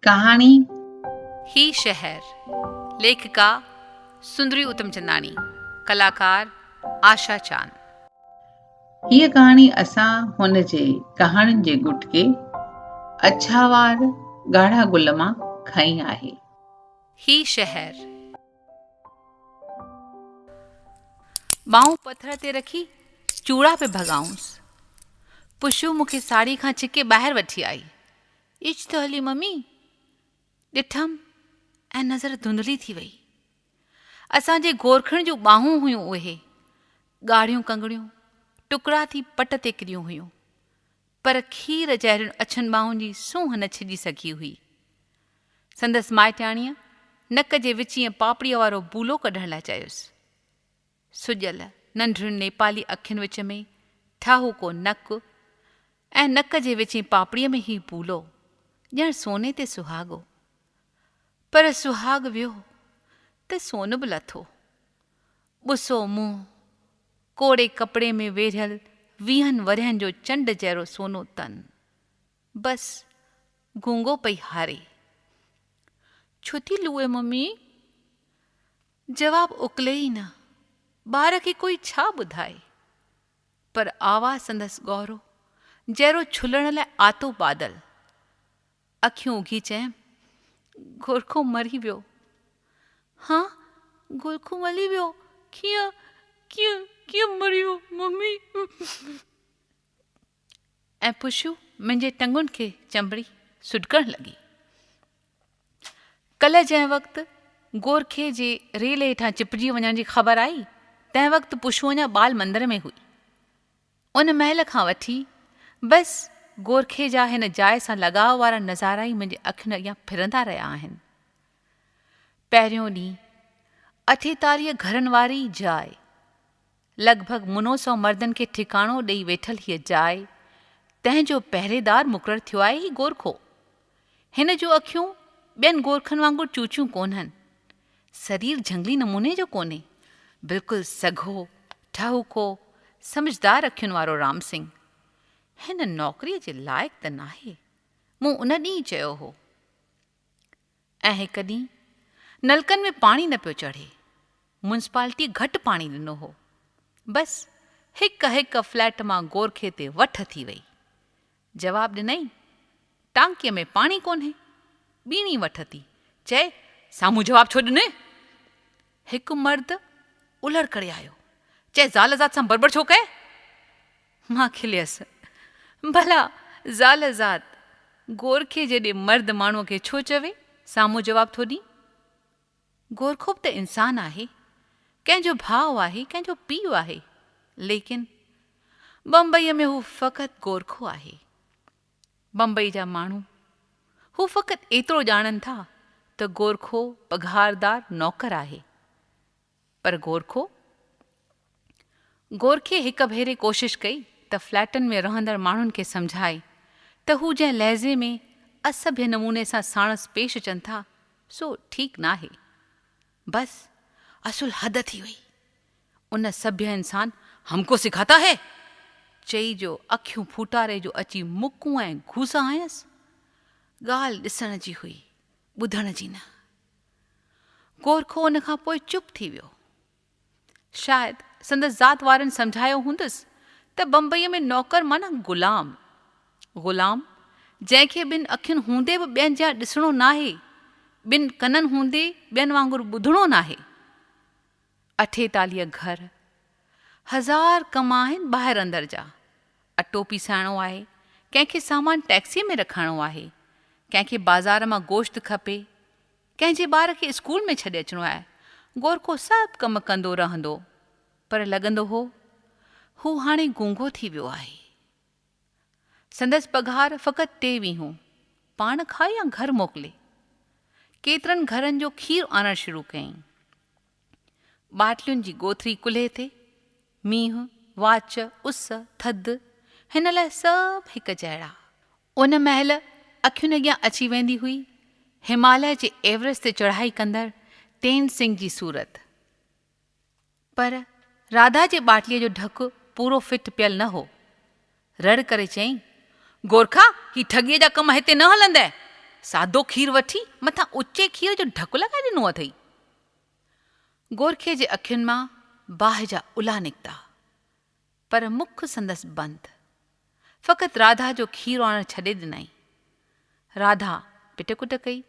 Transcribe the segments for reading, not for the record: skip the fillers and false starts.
कहाणी ही शहर, लेखिका सुंदरी उतमचंदानी, कलाकार आशा चांद। हीअ कहाणी असां हुन जे कहाणियुनि जे गुटके अछावार ॻाढ़ा गुल मां खई आहे। ही शहर। बाहूं पथर ते रखी चूड़ा पे भगाऊंसि। पुशू मूंखे साड़ी खां छिके ॿाहिरि वठी आई। इच त हली मम्मी। ॾिठमि ऐं नज़र धुंधली थी वई। असांजे गोरखण जूं ॿाहूं हुयूं उहे, ॻाढ़ियूं कंगड़ियूं टुकड़ा थी पट ते किरियूं हुयूं, पर खीर जहिड़ियुनि अछनि ॿाहुनि जी सूंहं न छिॼी सघी हुई। संदसि माइटाणीअ नक जे विचीअ पापड़ीअ वारो बूलो कढण लाइ चयुसि। सुॼल नंढियुनि नेपाली अखियुनि विच में ठाहूको नक ऐं नक जे विचीं पापड़ीअ में ई बूलो, ॼण सोने ते सुहागो। पर सुहाग वियो त सोन बि लथो। ॿुसो मुंहुं, कोड़े कपिड़े में वेढ़ियल 20 वरियनि जो चंड जहिड़ो सोनो तन, बसि गूंगो पई हारे। छो थी लूए मम्मी? जवाब उकले ई न। ॿार खे कोई छा ॿुधाए? पर आवाज़ संदसि गौरो, जहिड़ो छुलण लाइ आतो बादल। अखियूं उघी चयमि, गोरखो मरी वियो। हाँ, गोरखो मरी वियो? कीअं कीअं कीअं मरी वियो मम्मी? ऐं पुशू मुंहिंजे टंगुनि खे चंबड़ी सुॾकण लॻी। कल्ह जंहिं वक़्तु गोरखे जे रेल हेठां चिपजी वञण जी ख़बर आई, तंहिं वक़्तु पुशू अञा बाल मंदर में हुई। उन महिल खां वठी बसि गोरखे जा हिन जाइ सां लॻाव वारा नज़ारा ई मुंहिंजे अखियुनि अॻियां फिरंदा रहिया आहिनि। पहिरियों ॾींहुं 48 घरनि वारी जाइ, लॻभॻि मुनो 100 मर्दनि खे ठिकाणो ॾेई वेठल हीअ जाइ, तंहिंजो पहिरेदार मुक़ररु थियो आहे ही गोरखो। हिन जूं अखियूं ॿियनि गोरखनि वांगुरु चूचियूं कोन्हनि, शरीर झंगली नमूने जो कोन्हे, बिल्कुलु सघो ठहूको समझदार अखियुनि वारो राम सिंह। हिन नौकरीअ जे लाइक़ु त नाहे, मूं उन ॾींहुं चयो हो। ऐं हिकु ॾींहुं नलकनि में पाणी न पियो चढ़े, म्यूनिसिपालिटी घटि पाणी ॾिनो हो। बसि हिकु फ्लैट मां गोरखे ते वठ थी वई। जवाबु ॾिनई, टांकीअ में पाणी कोन्हे। ॿीणी वठ थी चए, साम्हूं जवाबु छो ॾिने? हिकु मर्द उलड़ करे आयो, चए ज़ाल ज़ात सां बड़बड़ छो कए? मां खिलियसि, भला ज़ाल ज़ात गोरखे जॾहिं मर्द माण्हूअ खे छो चवे, साम्हूं जवाबु थो ॾी? गोरखो बि त इंसान आहे, कंहिंजो भाउ आहे, कंहिंजो पीउ आहे, लेकिन बम्बईअ में हू फ़क़ति गोरखो आहे। बम्बई जा माण्हू हू फ़क़ति एतिरो ॼाणनि था त गोरखो पघारदार नौकर आहे। पर गोरखे हिक भेरे कोशिशि कई त फ्लैटनि में रहंदड़ माण्हुनि खे सम्झाए त हू जंहिं लहज़े में असभ्य नमूने सां साणस पेश अचनि था, सो ठीकु नाहे। बसि असुल हद थी वई। उन सभ्य इंसान हमको सिखाता है चई जो अखियूं फूटारे जो अची मुकूं ऐं घूसा आयसि। ॻाल्हि ॾिसण जी हुई, ॿुधण जी न। गोरखो उन खां पोइ चुप थी वियो। शायदि संदसि ज़ात वारनि सम्झायो हूंदुसि त बम्बईअ में नौकर माना ग़ुलाम, जंहिंखे ॿिनि अखियुनि हूंदे बि ॿियनि जा ॾिसणो नाहे, ॿिनि कननि हूंदे ॿियनि वांगुरु ॿुधणो नाहे। 48 घर, 1000 कम आहिनि ॿाहिरि अंदरि जा। अटो पीसाइणो आहे, कंहिंखे सामान टैक्सीअ में रखाइणो आहे, कंहिंखे बाज़ार मां गोश्त खपे, कंहिंजे ॿार खे स्कूल में छॾे अचिणो आहे। गोरखो सभु कम कंदो रहंदो, पर लॻंदो हो हू हाणे गूंगो थी वियो आहे। संदसि पघार फ़क़ति 3 वीहूं, पाण खाए या घर मोकिले। केतिरनि घरनि जो खीर आणणु शुरू कयईं। बाटलियुनि जी गोथरी कुल्हे ते, मींहुं, वाच, उस, थधि, हिन लाइ सभु हिकु जहिड़ा। उन महिल अखियुनि अॻियां अची वेंदी हुई हिमालय जे एवरेस्ट ते चढ़ाई कंदड़ तेन सिंह जी सूरत। पर राधा जे बाटलीअ जो ढकु पूरो फिट पियल न हो। रड़ करे चयईं, गोरखा, ही ठगीअ जा कम हिते न हलंदे। सादो खीरु वठी मथां उचे खीर जो ढकु लॻाए ॾिनो अथई। गोरखे जे अखियुनि मां बाहि जा उला निकिता, पर मुख संदसि बंदि। फ़क़ति राधा जो खीरु आणणु छॾे ॾिनई। राधा पिटकुट कई,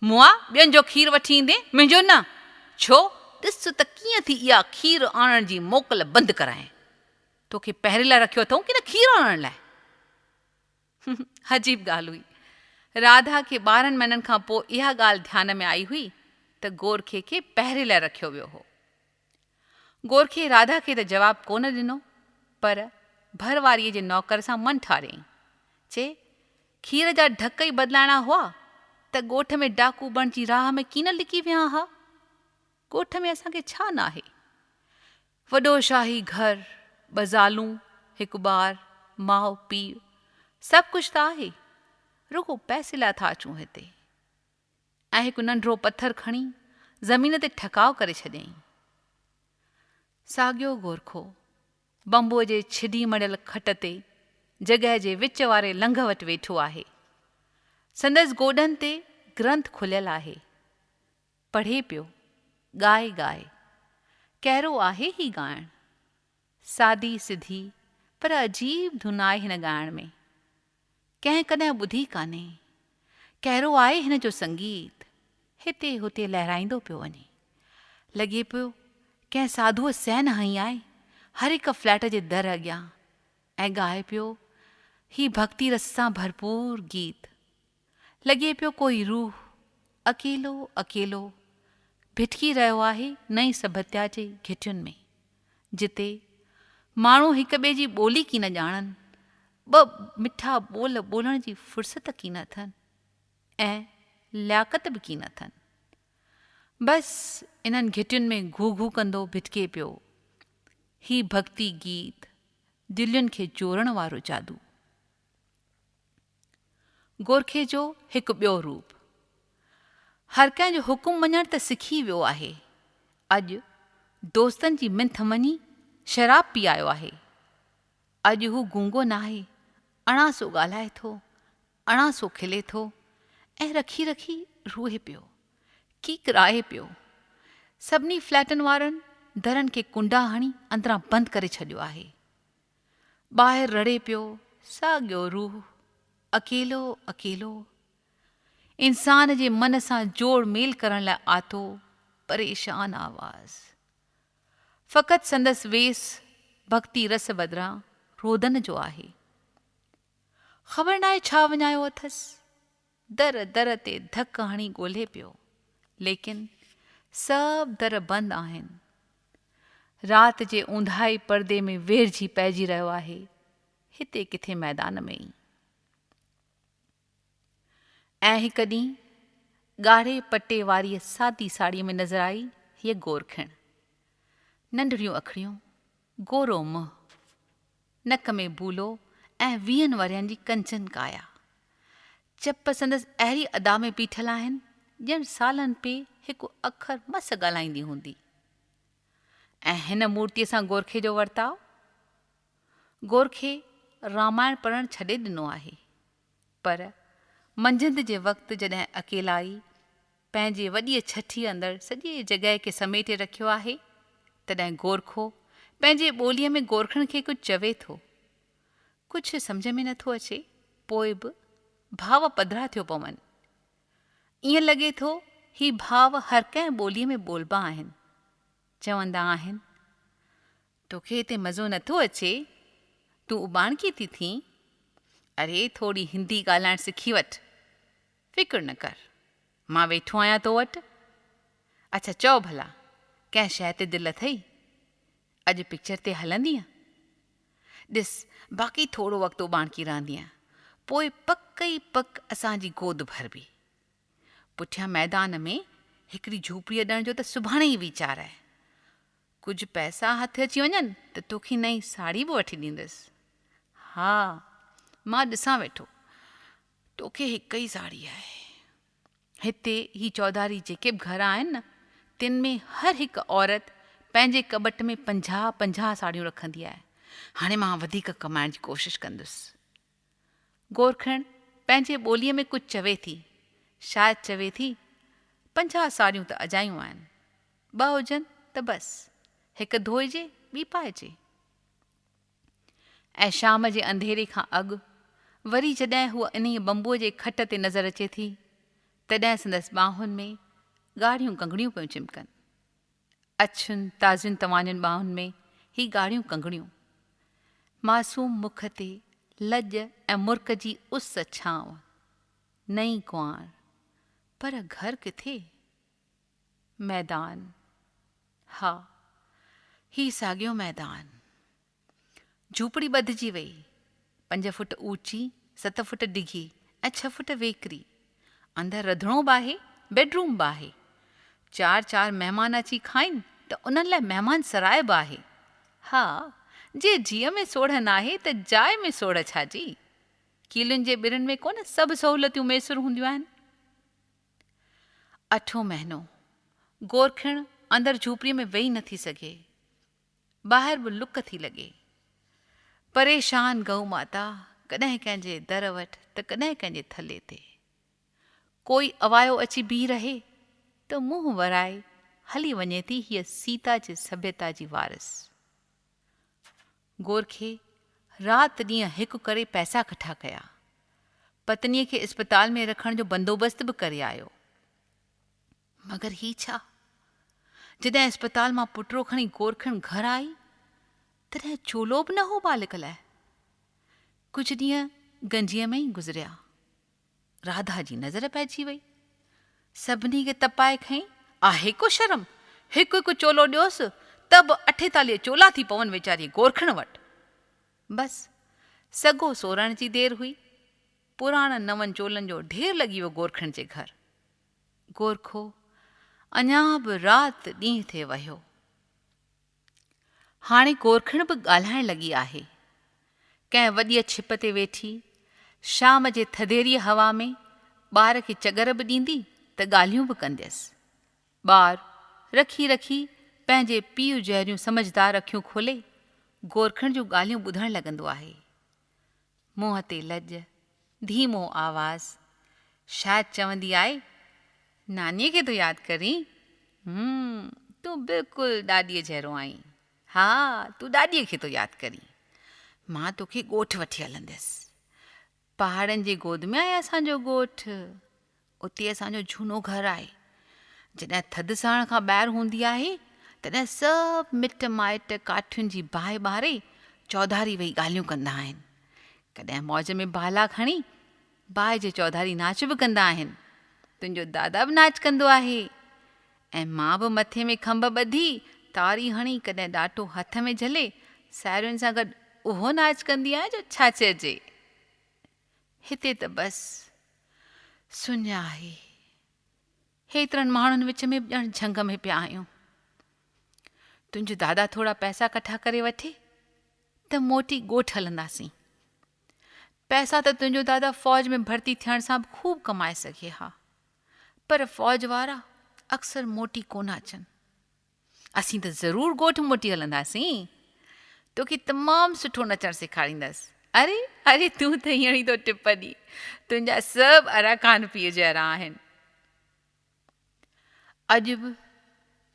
मुआ ॿियनि जो खीरु वठी ईंदे, मुंहिंजो न। छो? ॾिस त कीअं थी इहा खीरु आणण जी मोकल बंदि कराए। तोखे पहिरे लाइ रखियो अथऊं की न खीरु आणण लाइ? अजीब ॻाल्हि हुई। राधा खे 12 महीननि खां पोइ इहा ॻाल्हि ध्यान में आई हुई त गोरखे खे पहिरे लाइ रखियो वियो हो। गोरखे राधा खे त जवाबु कोन ॾिनो, पर भरवारीअ जे नौकर सां मन ठारियईं। चए, खीर जा ढक ई बदिलाइणा हुआ त ॻोठ में डाकू बणिजी राह में कीन लिकी विया हा। ॻोठ में असांखे छा न आहे? वॾो शाही घर, 2 ज़ालूं, 1 ॿार, माउ पीउ, सभु कुझु त आहे। रुगो पैसे लाइ था अचूं हिते। ऐं हिकु नंढड़ो पत्थर खणी ज़मीन ते ठकाउ करे छॾियईं। साॻियो गोरखो बंबूअ जे छिडी मड़ियल खट ते जॻह जे विच वारे लंघ वटि वेठो आहे। संदसि गोॾनि ते ग्रंथ खुलियल आहे। पढ़े पियो, ॻाए ॻाए। कहिड़ो आहे ही ॻाइणु? सादी सिधी पर अजीब धुन आहे हिन ॻाइण में। कंहिं कॾहिं ॿुधी कान्हे। कहिड़ो आहे हिन जो संगीत? हिते हुते लहराईंदो पियो वञे। लॻे पियो कंहिं साधुअ सैन हई आहे हर हिक फ्लैट जे दर अॻियां, ऐं ॻाए पियो ही भक्ति रस सां भरपूर गीत। लॻे पियो कोई रूह अकेलो अकेलो भिटकी रहियो आहे नई सभ्यता जे घिटियुनि में, जिते माण्हू हिक ॿिए जी ॿोली की न ॼाणनि, 2 मिठा ॿोल ॿोलण जी फुर्सत की न अथनि, ऐं लियाकत बि की न अथनि। बसि इन्हनि घिटियुनि में घू घू कंदो भिटके पियो ही भक्ति गीत, दिलियुनि खे जोड़ण वारो जादू। गोरखे जो हिकु ॿियो रूप। हर कंहिं जो हुकुम मञण त सिखी वियो आहे। अॼु दोस्तनि जी मिंथ मञी शराब पी आयो आहे। अॼु हू गूंगो नाहे, अणासो ॻाल्हाए थो, अणासो खिले थो, ऐं रखी रखी रूहे पियो, कीकराए पियो। सभिनी फ्लैटनि वारनि दरनि खे कुंडा हणी अंदरां बंदि करे छॾियो आहे। ॿाहिरि रड़े पियो साॻियो रूह, अकेलो अकेलो। इंसान जे मन सां जोड़ मेल करण लाइ आतो परेशान आवाज़। फ़क़ति संदसि वेस भक्ति रस बदिरां रोदन जो आहे। ख़बर नाहे छा वञायो अथसि। दर दर ते धक हणी ॻोल्हे पियो, लेकिन सभु दर बंदि आहिनि। राति जे ऊंदाही पर्दे में वेढ़जी पइजी रहियो आहे, हिते किथे मैदान में ई। ऐं हिकु ॾींहुं ॻाढ़े पटे वारी सादी साड़ीअ में नज़र आई हीअ गोरखिण। नंढड़ियूं अखियूं, गोरो मुंहुं, नक में बूलो ऐं 20 वरनि जी कंचन काया। चप संदसि अहिड़ी अदा में बीठल आहिनि ॼण सालनि पे हिकु अखर मस ॻाल्हाईंदी हूंदी। ऐं हिन मूर्तीअ सां गोरखे जो वर्ताव। गोरखे रामायण पढ़णु छॾे ॾिनो आहे, पर मंझंदि जे वक़्तु जॾहिं अकेलाई पंहिंजे वॾीअ छठीअ अंदरि सॼे जॻह खे समेटे रखियो आहे, तॾहिं गोरखो पंहिंजे ॿोलीअ में गोरखण खे कुझु चवे थो। कुझु सम्झ में नथो अचे, पोइ बि भाव पधिरा थियो पवनि। ईअं लॻे थो ही भाव हर कंहिं ॿोलीअ में बोलबा आहिनि। चवंदा आहिनि, तोखे हिते मज़ो नथो अचे, तूं उबाणकी थी थीं? अरे थोरी हिंदी ॻाल्हाइण सिखी वठि। फिक्र न कर, मां वेठो आहियां तो वटि। अच्छा चओ भला, कंहिं शइ ते दिलि अथई? अॼु पिक्चर ते हलंदीअ? ॾिस, बाक़ी थोरो वक़्तु उबाणकी रहंदीअ, पोइ पक ई पक असांजी गोद भरबी। पुठियां मैदान में हिकिड़ी झूपड़ीअ ॾियण जो त सुभाणे ई वीचार आहे। कुझु पैसा हथ अची वञनि त तोखे नई साड़ी बि वठी ॾींदसि। हा, मां ॾिसां वेठो, तोखे हिकु ई साड़ी आहे। हिते ही चौधारी जेके बि घर आहिनि न, तिन में हर हिकु औरत पंहिंजे कॿट में 50-50 साड़ियूं रखंदी आहे। हाणे मां वधीक कमाइण जी कोशिशि कंदुसि। गोरखण पंहिंजे ॿोलीअ में कुझु चवे थी, शायदि चवे थी 50 साड़ियूं त अजायूं आहिनि, 2 हुजनि त बसि, हिकु धोइजे ॿी पाइजे। ऐं शाम जे अंधेरे खां अॻु वरी जॾहिं हूअ इन्हीअ बंबूअ जे खट ते नज़र अचे थी, तॾहिं संदसि ॿाहुनि में ॻाढ़ियूं कंगड़ियूं पियूं चिमकनि। अछुनि ताज़ियुनि तवानियुनि ॿाहुनि में ही ॻाढ़ियूं कंगड़ियूं। मासूम मुख ते लॼ ऐं मुर्क जी उस छांव। नई कुंवार, पर घर किथे? मैदान, हा, ही साॻियो मैदान। झूपड़ी ॿधिजी वई, 5 फुट ऊची, 7 फुट डिघी ऐं 6 फुट वेकरी। अंदरि रंधिणो बि आहे, बेडरूम बि आहे। 4 महिमान अची खाइनि त उन्हनि लाइ महिमान सराय बि आहे। हा, जे जीअ में सोढ़ नाहे त जाइ में सोढ़ छाजी। कीलुनि जे ॿिरनि में कोन सभु सहूलियतूं मैसर हूंदियूं आहिनि। 8हों महीनो गोरखिण अंदरि झूपड़ीअ में वेही नथी सघे, ॿाहिरि बि लुक थी लॻे। परेशान गऊ माता कॾहिं कंहिंजे दर वटि त कॾहिं कंहिंजे थले ते। कोई अवायो अची बीह रहे त मुंहुं वराए हली वञे थी हीअ सीता जी सभ्यता जी वारिस। गोरखे राति ॾींहं हिकु करे पैसा कठा कया, पत्नीअ खे इस्पताल में रखण जो बंदोबस्त बि करे आयो। मगर ही छा? जॾहिं इस्पताल मां पुटरो खणी गोरखिण घर आई, तॾहिं चोलो बि न हो बालिक लाइ। कुझु ॾींहं गंजीअ में ई गुज़रिया। राधा जी नज़र पइजी वई। सभिनी खे तपाए खईं, आहे को शर्म, हिकु हिकु चोलो ॾियोसि त बि 48 चोला थी पवनि वीचारी गोरखिण वटि। बसि सॻो सोरण जी देरि हुई, पुराणनि नवनि चोलनि जो ढेर लॻी वियो गोरखिण जे घर। गोरखो अञा बि राति ॾींहं थिए वियो। हाणे गोरखिण बि ॻाल्हाइण लॻी आहे। कंहिं वॾीअ छिप ते वेठी शाम जे थधेरीअ हवा में ॿार खे चगर बि ॾींदी त ॻाल्हियूं बि कंदसि। ॿार रखी रखी पंहिंजे पीउ जहिड़ियूं समझदार अखियूं खोले गोरखिण जूं ॻाल्हियूं ॿुधण लॻंदो आहे। मुंहं ते लॼ, धीमो आवाज़, शायदि चवंदी आहे, नानीअ खे तो यादि करीं? तूं बिल्कुलु ॾाॾीअ जहिड़ो आहीं। हा, तूं ॾाॾीअ खे तो यादि करीं। मां तोखे ॻोठु वठी हलंदसि। पहाड़नि जे गोद में आहे असांजो ॻोठु। उते असांजो झूनो घरु आहे। जॾहिं थधि सहण खां ॿाहिरि हूंदी आहे, तॾहिं सभु मिट माइट काठियुनि जी बाहि ॿारे चौधारी वेही ॻाल्हियूं कंदा आहिनि। कॾहिं मौज में भाला खणी बाहि जे चौधारी नाच बि कंदा आहिनि। तुंहिंजो दादा बि नाच कंदो आहे। ऐं मां बि मथे में खंभ ॿधी, तारी हणी, कॾहिं ॾाटो हथ में झले साहेड़ियुनि सां गॾु उहो नाच कंदी आहियां जो छा चइजे। हिते त बसि सुञ आहे। हेतिरनि माण्हुनि विच में ॼण झंग में पिया आहियूं। तुंहिंजो दादा थोरा पैसा कठा करे वठे त मोटी ॻोठु हलंदासीं। पैसा त तुंहिंजो दादा फ़ौज में भर्ती थियण सां बि ख़ूब कमाए सघे हा, पर फ़ौज वारा अक्सर मोटी कोन अचनि। असीं त ज़रूरु ॻोठु मोटी हलंदासीं। तोखे तमामु सुठो नचणु सेखारींदसि। अरे अरे, तूं त हींअर ई तो टिप ॾी। तुंहिंजा सभु अराकान पीउ जहिड़ा आहिनि। अॼु बि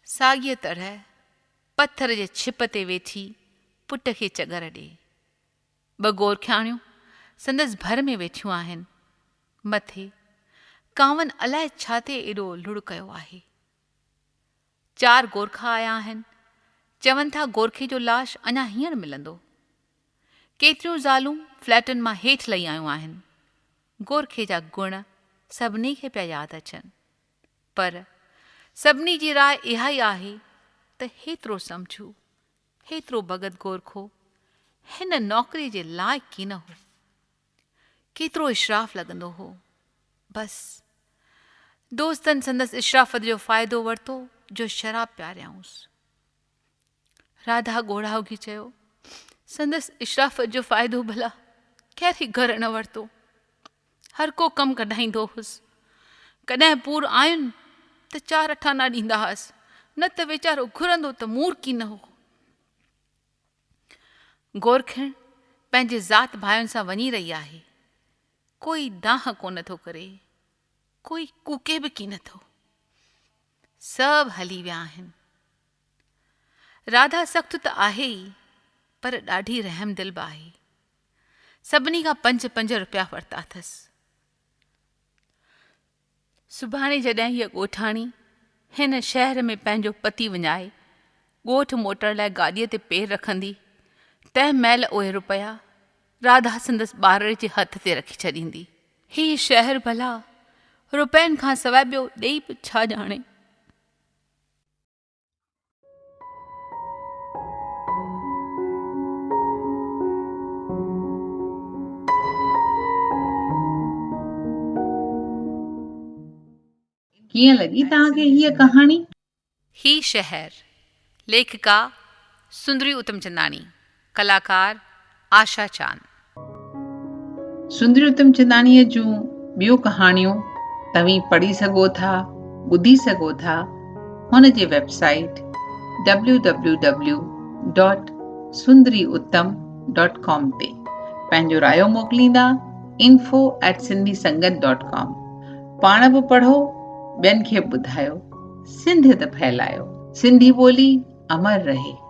साॻीअ तरह पत्थर जे छिप ते वेठी पुट खे चगर ॾे। 2 गोरखियाणियूं संदसि भर में वेठियूं आहिनि। मथे कांवनि अलाए छा ते एॾो लुड़ कयो आहे। 4 गोरखा आया आहिनि। चवनि था गोरखे जो लाश अञा हींअर मिलंदो। केतिरियूं ज़ालूं फ्लैटुनि मां हेठि लही आयूं आहिनि। गोरखे जा गुण सभिनी खे पिया यादि अचनि, पर सभिनी जी राय इहा ई आहे त हेतिरो सम्झू, हेतिरो भगत गोरखो हिन नौकरी जे लाइक़ु की न हो। केतिरो इशराफ़ लॻंदो हो। बसि दोस्तनि संदसि इशराफ़त जो फ़ाइदो वरितो जो शराब पियारियाऊंसि। राधा ॻोढ़ा उगी चयो, संदसि इशराफ़त जो फ़ाइदो भला कहिड़ी घर न वरितो। हर को कमु कढाईंदो हुअसि। कॾहिं पूर आयुनि त 4 अठाना ॾींदा हुअसि, न त वीचारो घुरंदो त मूर्ख ई न हो। गोरखिण पंहिंजे ज़ात भाइयुनि सां वञी रही आहे। कोई दाह कोन थो करे, कोई कूके बि की नथो। सभु हली विया आहिनि। राधा सख़्तु त आहे ई, पर ॾाढी रहम दिल बि आहे। सभिनी खां 5-5 रुपया वरिता अथसि। सुभाणे जॾहिं हीअ ॻोठाणी हिन शहर में पंहिंजो पति वञाए ॻोठ मोटण लाइ गाॾीअ ते पेर रखंदी, तंहिं महिल उहे रुपया राधा संदसि ॿार जे हथ ते रखी छॾींदी। हीउ शहर भला रुपयनि खां सवाइ ॿियो ॾेई बि छा ॼाणे। कीअं लॻी तव्हांखे हीअ कहाणी? ही शहर, लेखिका सुंदरी उतमचंदानी, कलाकार आशा चांद। सुंदरी उतमचंदानीअ जूं ॿियूं कहाणियूं तव्हीं पढ़ी सघो था, ॿुधी सघो था हुन जे वेबसाइट www.sundariuttam.com ते। पंहिंजो रायो मोकिलींदा info@sindhisangat.com। पाण बि पढ़ो, ॿियनि खे ॿुधायो, सिंधियत फैलायो। सिंधी ॿोली अमर रहे।